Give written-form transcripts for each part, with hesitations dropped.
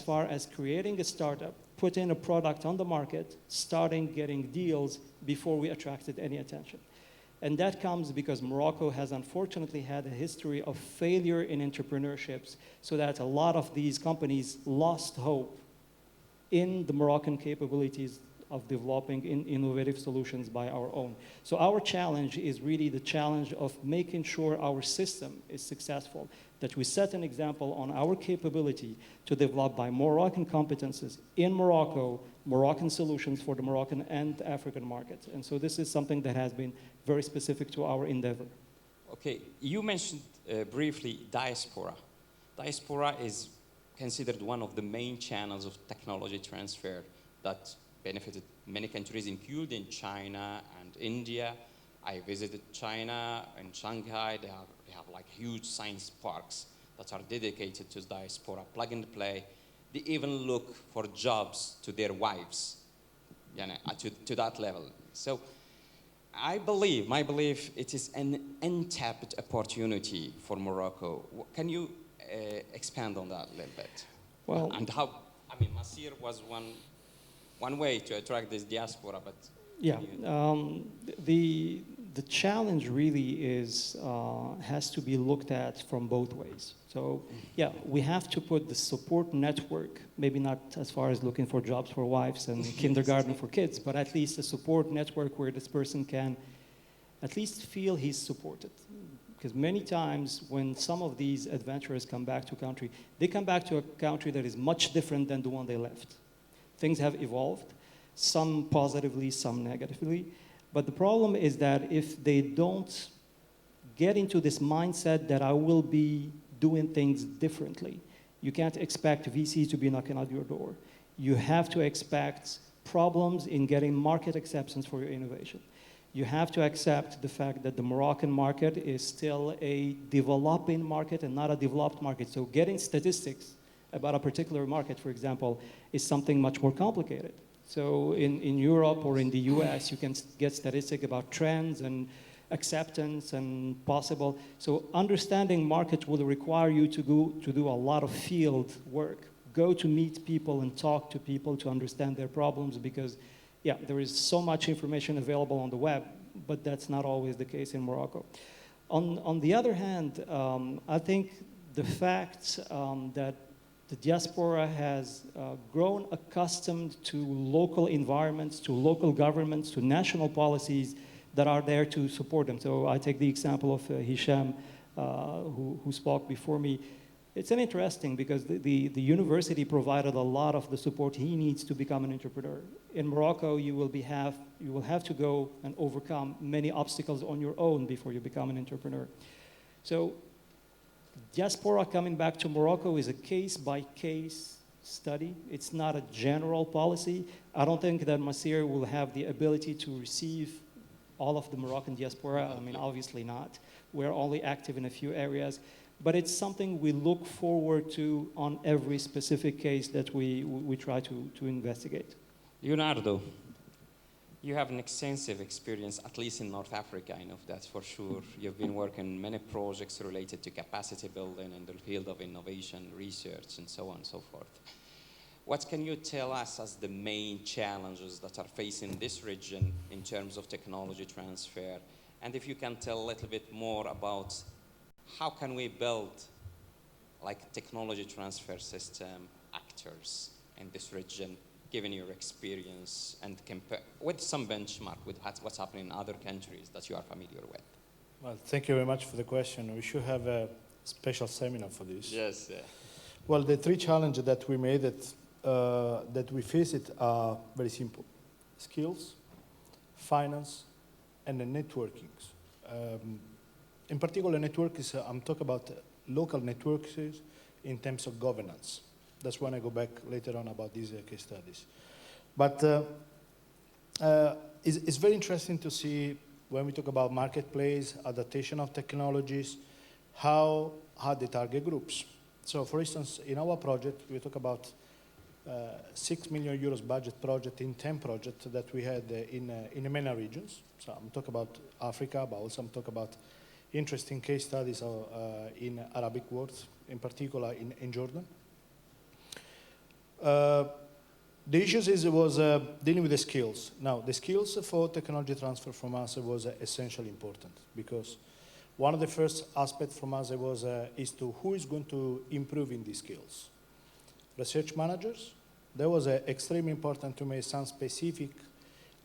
far as creating a startup, putting a product on the market, starting getting deals before we attracted any attention. And that comes because Morocco has unfortunately had a history of failure in entrepreneurships, so that a lot of these companies lost hope in the Moroccan capabilities of developing innovative solutions by our own. So our challenge is really the challenge of making sure our system is successful, that we set an example on our capability to develop by Moroccan competences in Morocco, Moroccan solutions for the Moroccan and African market. And so this is something that has been very specific to our endeavor. Okay, you mentioned briefly diaspora. Diaspora is considered one of the main channels of technology transfer that benefited many countries, including China and India. I visited China and Shanghai. They have like huge science parks that are dedicated to diaspora, plug and play. They even look for jobs to their wives, to that level. So my belief, it is an untapped opportunity for Morocco. Can you expand on that a little bit? Well, and how, Masir was one way to attract this diaspora, but yeah, the challenge really is has to be looked at from both ways. So yeah, we have to put the support network, maybe not as far as looking for jobs for wives and kindergarten for kids, but at least a support network where this person can at least feel he's supported. Because many times when some of these adventurers come back to a country, they come back to a country that is much different than the one they left. Things have evolved, some positively, some negatively. But the problem is that if they don't get into this mindset that I will be doing things differently, you can't expect VC to be knocking at your door. You have to expect problems in getting market acceptance for your innovation. You have to accept the fact that the Moroccan market is still a developing market and not a developed market. So getting statistics about a particular market, for example, is something much more complicated. So in Europe or in the US, you can get statistics about trends and acceptance and possible. So understanding market will require you to do a lot of field work. Go to meet people and talk to people to understand their problems because, yeah, there is so much information available on the web, but that's not always the case in Morocco. On the other hand, I think the fact that the diaspora has grown accustomed to local environments, to local governments, to national policies that are there to support them. So I take the example of Hisham, who spoke before me. It's an interesting because the university provided a lot of the support he needs to become an entrepreneur. In Morocco, you will have to go and overcome many obstacles on your own before you become an entrepreneur. So diaspora coming back to Morocco is a case-by-case study. It's not a general policy. I don't think that Masir will have the ability to receive all of the Moroccan diaspora. I mean, obviously not. We're only active in a few areas. But it's something we look forward to on every specific case that we try to investigate. Leonardo, you have an extensive experience, at least in North Africa, I know that's for sure. You've been working on many projects related to capacity building in the field of innovation, research, and so on and so forth. What can you tell us as the main challenges that are facing this region in terms of technology transfer? And if you can tell a little bit more about how can we build like technology transfer system actors in this region, given your experience, and compare with some benchmark with what's happening in other countries that you are familiar with? Well, thank you very much for the question. We should have a special seminar for this. Yes. Well, the three challenges that we made that we face it are very simple: skills, finance, and the networking. In particular, networks, I'm talking about local networks in terms of governance. That's when I go back later on about these case studies. But it's very interesting to see when we talk about marketplace, adaptation of technologies, how they target groups. So for instance, in our project, we talk about 6 million euros budget project in 10 projects that we had in the MENA regions. So I'm talking about Africa, but also I'm talking about interesting case studies in Arabic world, in particular in Jordan. The issues was dealing with the skills. Now, the skills for technology transfer from us was essentially important because one of the first aspects from us was is to who is going to improve in these skills. Research managers. That was extremely important to make some specific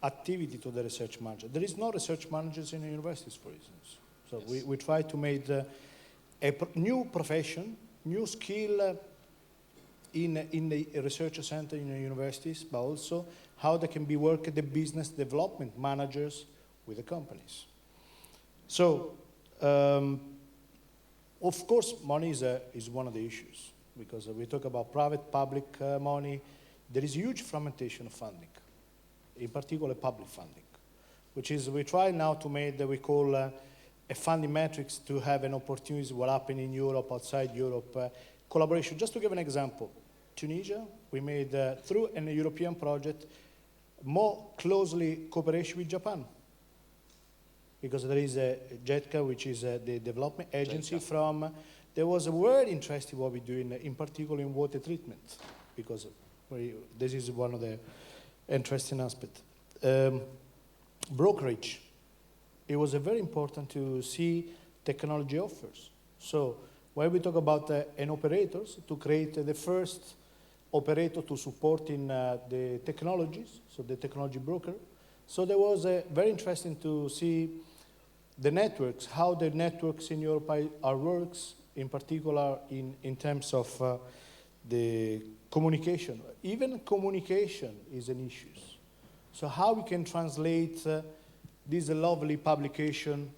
activity to the research manager. There is no research managers in the universities, for instance. So Yes. we try to make new profession, new skill in the research center in the universities, but also how they can be work the business development managers with the companies. So, of course, money is one of the issues because we talk about private, public money. There is huge fragmentation of funding, in particular public funding, which is we try now to make that we call a funding matrix to have an opportunity what happen in Europe, outside Europe, collaboration. Just to give an example, Tunisia, we made through a European project more closely cooperation with Japan because there is a JETCA, which is the development agency from. There was a very interesting what we do in particular in water treatment because this is one of the interesting aspects. Brokerage. It was very important to see technology offers. So when we talk about an operators, to create the first operator to support in the technologies, so the technology broker. So there was very interesting to see the networks, how the networks in Europe are works, in particular in terms of the communication. Even communication is an issue. So how we can translate this lovely publication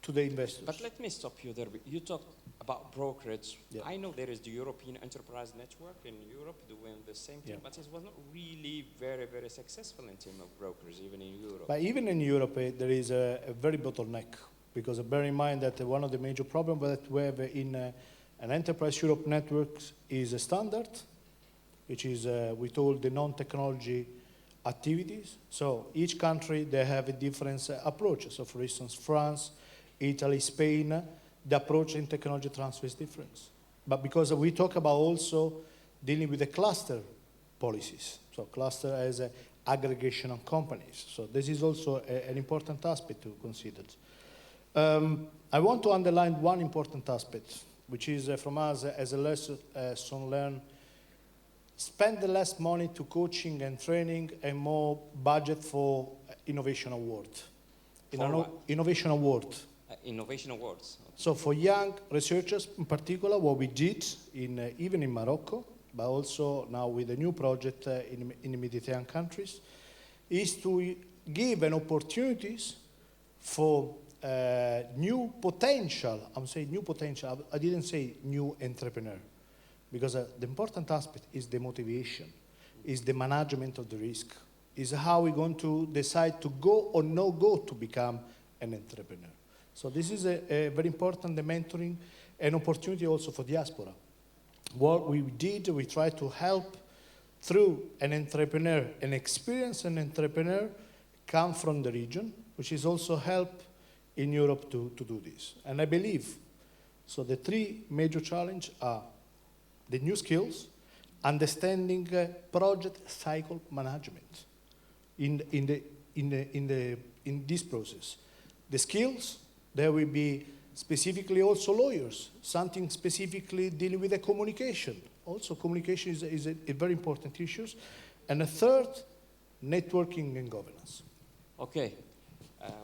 to the investors. But let me stop you there. You talked about brokerage. Yeah. I know there is the European Enterprise Network in Europe doing the same thing, Yeah. but it was not really very, very successful in terms of brokers, even in Europe. But even in Europe, there is a very bottleneck because bear in mind that one of the major problems that we have in an Enterprise Europe network is a standard, which is we told the non-technology activities. So each country, they have a different approach. So for instance, France, Italy, Spain, the approach in technology transfer is different. But because we talk about also dealing with the cluster policies. So cluster as an aggregation of companies. So this is also an important aspect to consider. I want to underline one important aspect, which is from us as a lesson learned. Spend the less money to coaching and training and more budget for innovation award. Innovation award. Innovation awards. So for young researchers in particular, what we did even in Morocco, but also now with a new project in the Mediterranean countries, is to give an opportunities for new potential. I'm saying new potential. I didn't say new entrepreneur. Because the important aspect is the motivation, is the management of the risk, is how we're going to decide to go or no go to become an entrepreneur. So this is a very important, the mentoring, an opportunity also for diaspora. What we did, we tried to help through an entrepreneur, an experienced entrepreneur come from the region, which is also help in Europe to do this. And I believe, so the three major challenges are the new skills, understanding project cycle management in this process. The skills, there will be specifically also lawyers, something specifically dealing with the communication. Also communication is a very important issue. And a third, networking and governance. Okay,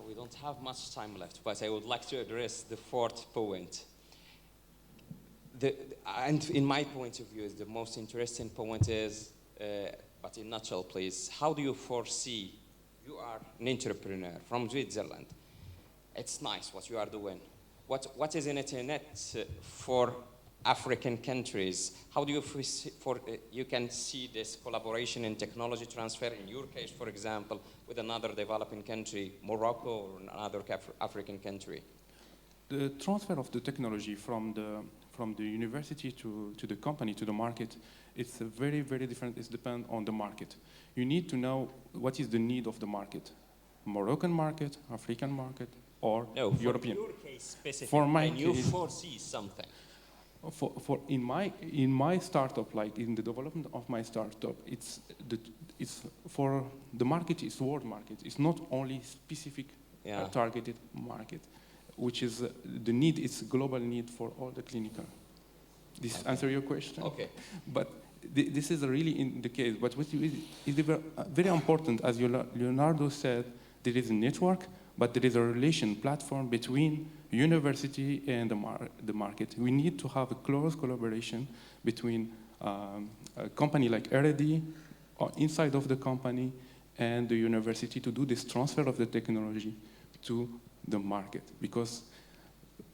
we don't have much time left, but I would like to address the fourth point. And in my point of view, the most interesting point is, but in a nutshell, please, how do you foresee, you are an entrepreneur from Switzerland, it's nice what you are doing. What is in it for African countries? How do you foresee, you can see this collaboration in technology transfer, in your case, for example, with another developing country, Morocco or another African country? The transfer of the technology from the university to the company, to the market, it's very, very different. It depends on the market. You need to know what is the need of the market. Moroccan market, African market, or no, European. For your case specifically, For my can you case, foresee something? for in my startup, like in the development of my startup, it's for the market. It's world market. It's not only specific targeted market, which is the need. It's global need for all the clinical. This answer your question? Okay. But this is really in the case. But what is very important, as Leonardo said, there is a network, but there is a relation platform between university and the market. We need to have a close collaboration between a company like R&D or inside of the company and the university to do this transfer of the technology to the market. Because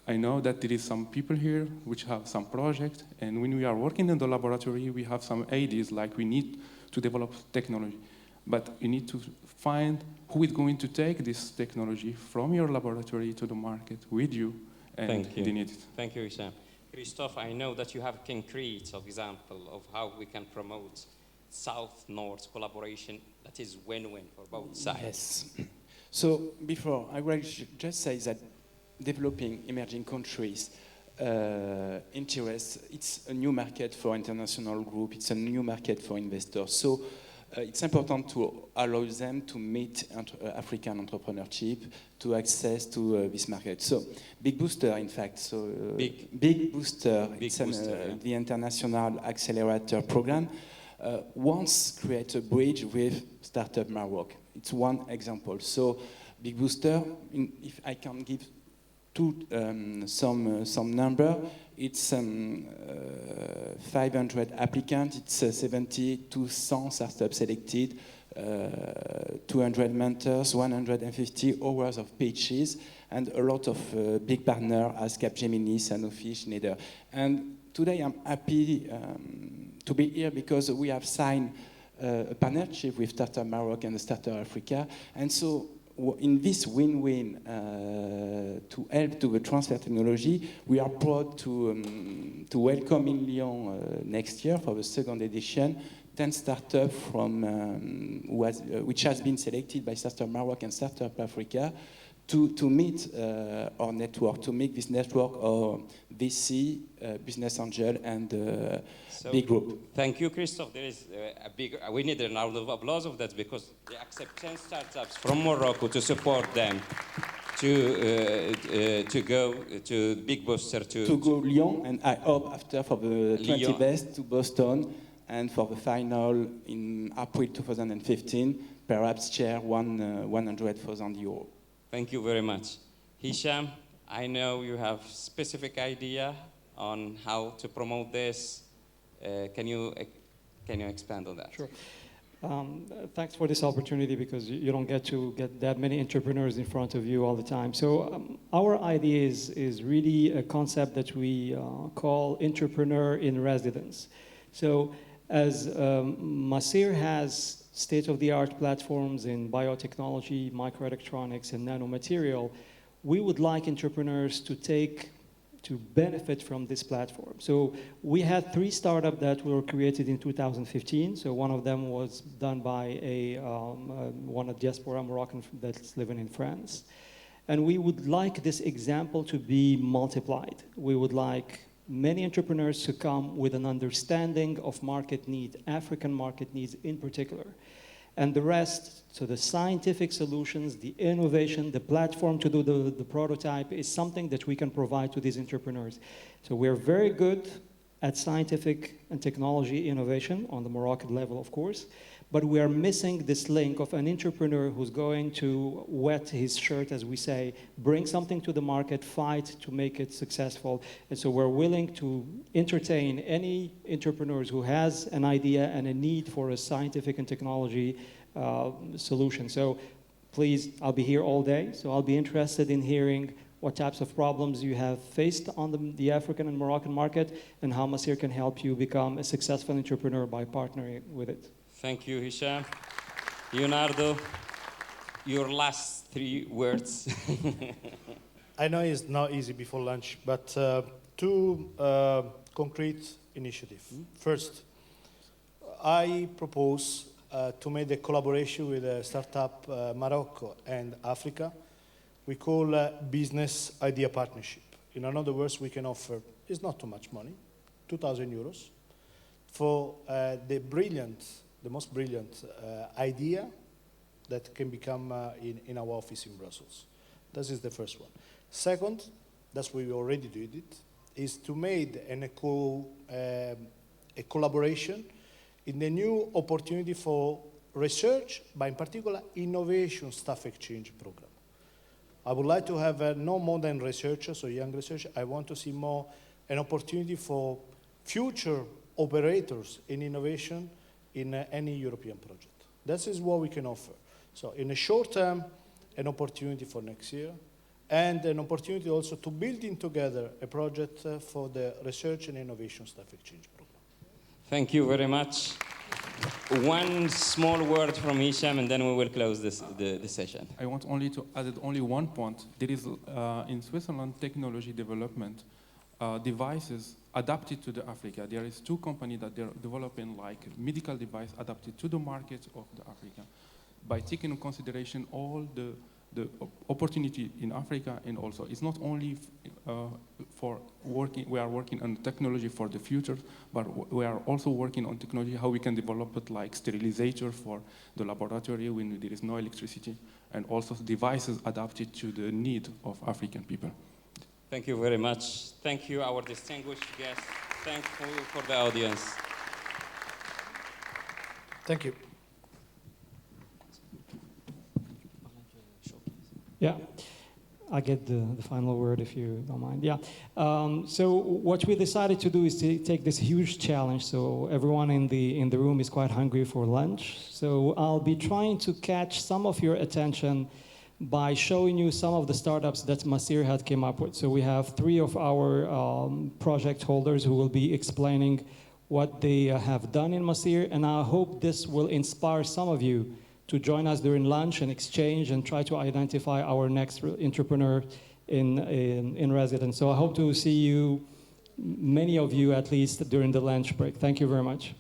I know that there is some people here which have some project, and when we are working in the laboratory, we have some ideas like we need to develop technology. But you need to find who is going to take this technology from your laboratory to the market with you. And Thank you. they need it. Thank you, Hisham. Christophe, I know that you have a concrete example of how we can promote South-North collaboration that is win-win for both sides. Yes. So before, I will just say that developing emerging countries interest, it's a new market for international group, it's a new market for investors. So it's important to allow them to meet African entrepreneurship, to access to this market. So Big Booster, in fact, Big Booster, the International Accelerator Program, wants to create a bridge with StartUp Maroc. It's one example. So Big Booster, if I can give some number, it's 500 applicants, it's 200 startups selected, 200 mentors, 150 hours of pitches, and a lot of big partners as Capgemini, Sanofi, Schneider. And today I'm happy to be here because we have signed a partnership with Startup Maroc and Startup Africa, and so in this win-win to help to the transfer technology, we are proud to welcome in Lyon next year for the second edition 10 startups from which has been selected by Startup Maroc and Startup Africa to meet our network, to make this network our VC, business angel, and big group. Thank you, Christophe. There is we need a round of applause of that because they accept 10 startups from Morocco to support them to go to Big Booster to go Lyon, and I hope after for the 20 best to Boston, and for the final in April 2015, perhaps share 100,000 euros. Thank you very much. Hisham, I know you have specific idea on how to promote this. Can you expand on that? Sure. Thanks for this opportunity because you don't get to get that many entrepreneurs in front of you all the time. So our idea is really a concept that we call entrepreneur in residence. So as Masir has state-of-the-art platforms in biotechnology, microelectronics, and nanomaterial, we would like entrepreneurs to benefit from this platform. So we had 3 startups that were created in 2015. So one of them was done by one diaspora Moroccan that's living in France. And we would like this example to be multiplied. We would like many entrepreneurs to come with an understanding of market need, African market needs in particular. And the rest, so the scientific solutions, the innovation, the platform to do the prototype is something that we can provide to these entrepreneurs. So we're very good at scientific and technology innovation on the Moroccan level, of course, but we are missing this link of an entrepreneur who's going to wet his shirt, as we say, bring something to the market, fight to make it successful. And so we're willing to entertain any entrepreneurs who has an idea and a need for a scientific and technology solution. So please, I'll be here all day. So I'll be interested in hearing what types of problems you have faced on the African and Moroccan market and how Masir can help you become a successful entrepreneur by partnering with it. Thank you, Hisham. Leonardo, your last 3 words. I know it's not easy before lunch, but 2 concrete initiatives. First, I propose to make a collaboration with a startup Morocco and Africa. We call business idea partnership. In another words, we can offer, it's not too much money, 2,000 euros, for the most brilliant idea that can become in our office in Brussels. This is the first one. Second, that's why we already did it, is to make a collaboration in the new opportunity for research, but in particular innovation staff exchange program. I would like to have no more than researchers or young researchers. I want to see more an opportunity for future operators in innovation in any European project. This is what we can offer. So in the short term, an opportunity for next year, and an opportunity also to building together a project for the research and innovation staff exchange program. Thank you very much. One small word from Hisham, and then we will close the session. I want only to add only one point. There is in Switzerland technology development devices adapted to the Africa. There is 2 companies that they're developing like medical device adapted to the market of the Africa, by taking into consideration all the opportunity in Africa, and also it's not only for working, we are working on technology for the future, but we are also working on technology, how we can develop it like sterilizer for the laboratory when there is no electricity, and also devices adapted to the need of African people. Thank you very much. Thank you, our distinguished guests. Thank you for the audience. Thank you. Yeah, I get the final word if you don't mind. Yeah, so what we decided to do is to take this huge challenge. So everyone in the room is quite hungry for lunch. So I'll be trying to catch some of your attention by showing you some of the startups that Masir had came up with. So we have 3 of our project holders who will be explaining what they have done in Masir, and I hope this will inspire some of you to join us during lunch and exchange and try to identify our next entrepreneur in residence. So I hope to see you, many of you at least, during the lunch break. Thank you very much.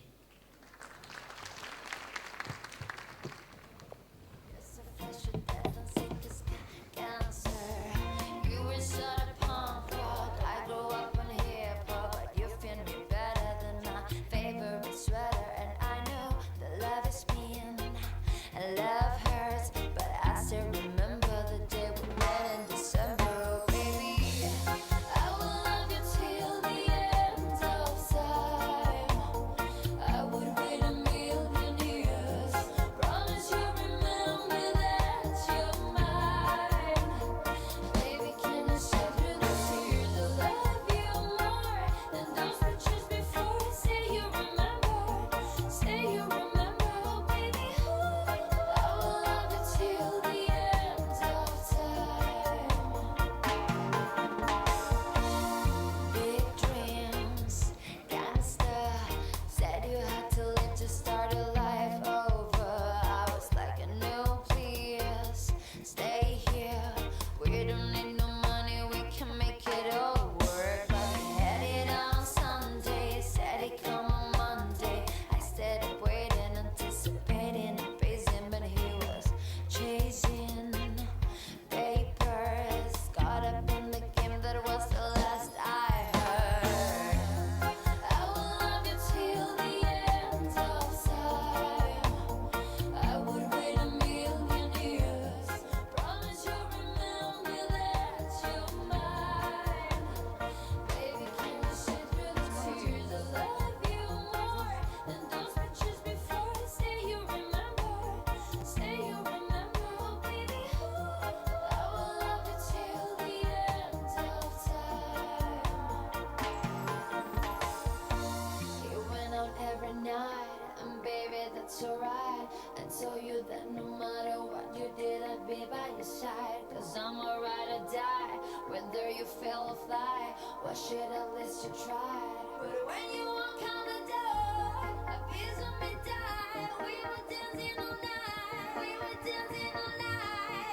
Alright, I told you that no matter what you did, I'd be by your side. Cause I'm a ride or die, whether you fail or fly. Why should at least you try? But when you walk out the door, a piece of me died. We were dancing all night. We were dancing all night.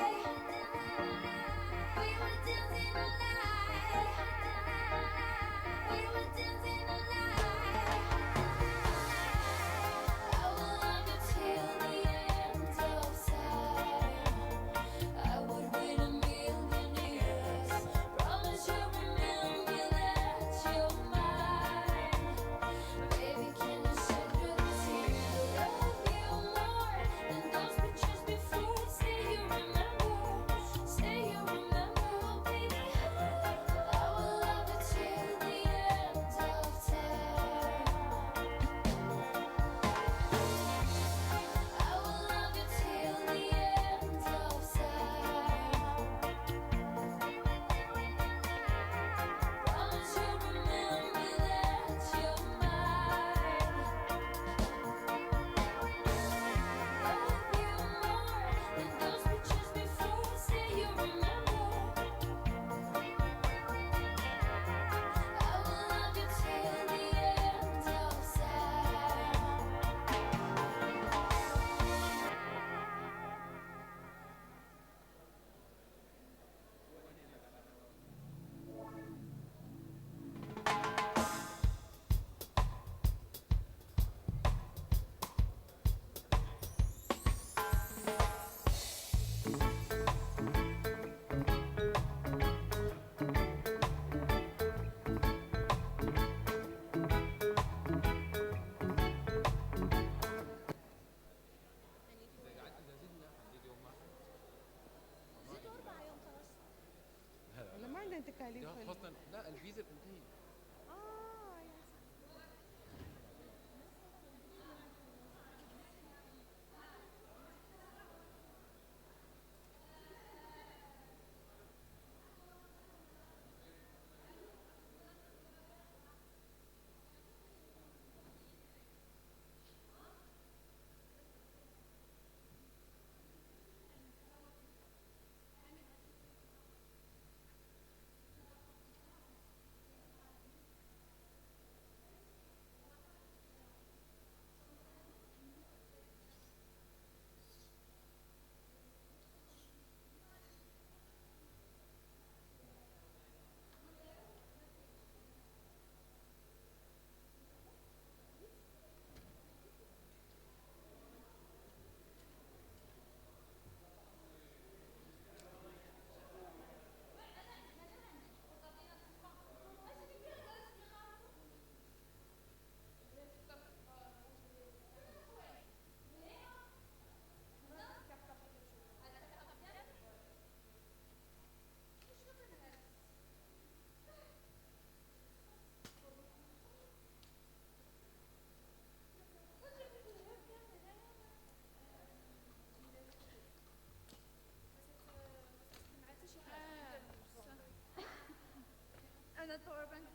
We were dancing all night. We were dancing all night. Promise you'll remember. لا فصلا لا الفيزا بتنتهي. أنا باور بانك.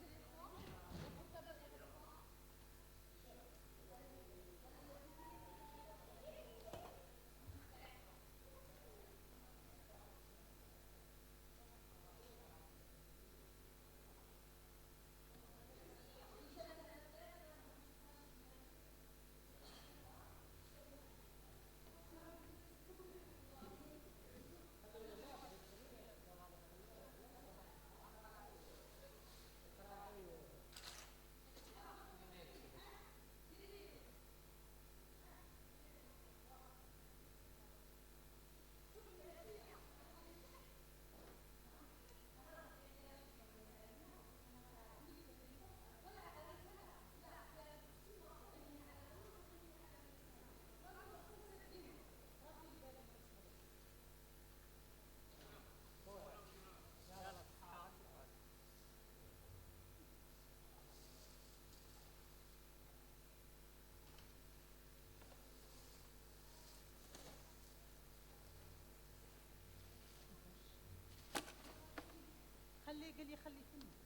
خلي قال لي خلي فيلم.